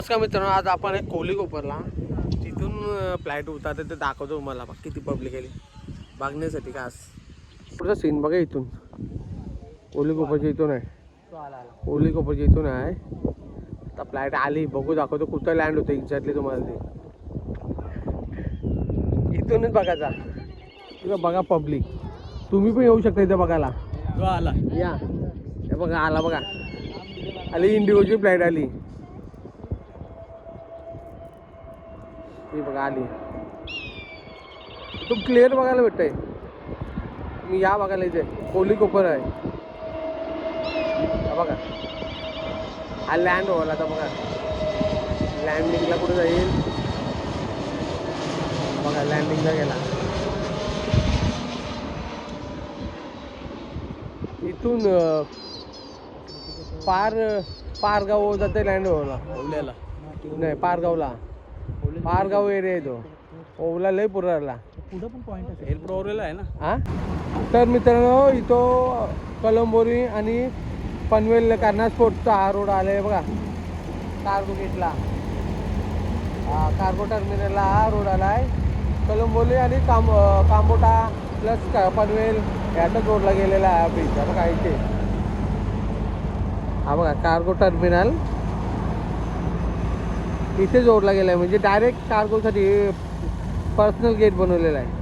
नमस्कार मित्रांनो, आज आपण एक कोहली कोपरला तिथून फ्लाईट उतरते ते दाखवतो तुम्हाला. किती पब्लिक आली बघण्यासाठी. खास पुढचा सीन बघा. इथून कोहली कोपरच्या इथून आहे. कोहली कोपरच्या इथून आहे. आता फ्लाईट आली, बघू दाखवतो कुठं लँड होतं एक्झॅक्टली तुम्हाला. ते इथूनच बघायचा. तुझं बघा पब्लिक. तुम्ही पण येऊ शकता इथं बघायला. आला या हे बघा, आला बघा. आली इंडिगोची फ्लाईट आली. ही बघा आली. तो क्लिअर बघायला भेटतंय. तुम्ही या बघायला. इथे कोहली कोपर आहे. हा बघा, हा लँड व्हायला. आता बघा लँडिंगला कुठे जाईल बघा. लँडिंगला गेला. इथून पारगाव जाते लँड व्हायला. ओवल्याला नाही, पारगाव एरिया आहे तो. ओवला लय पुराला. पुढं पण पॉईंट आहे. एअरपोर्टला आहे ना. हा, तर मित्रांनो इथं कलंबोरी आणि पनवेल कर्नास्पोर्टचा हा रोड आला आहे बघा. कार्गो गेटला, कार्गो टर्मिनलला हा रोड आला आहे. कलंबोली आणि कांबोटा प्लस पनवेल याचा जोडला गेलेला आहे ब्रिज. बघा इथे हा बघा, कार्गो टर्मिनल इथे जोडला गेला आहे. म्हणजे डायरेक्ट कार्गोसाठी पर्सनल गेट बनवलेला आहे.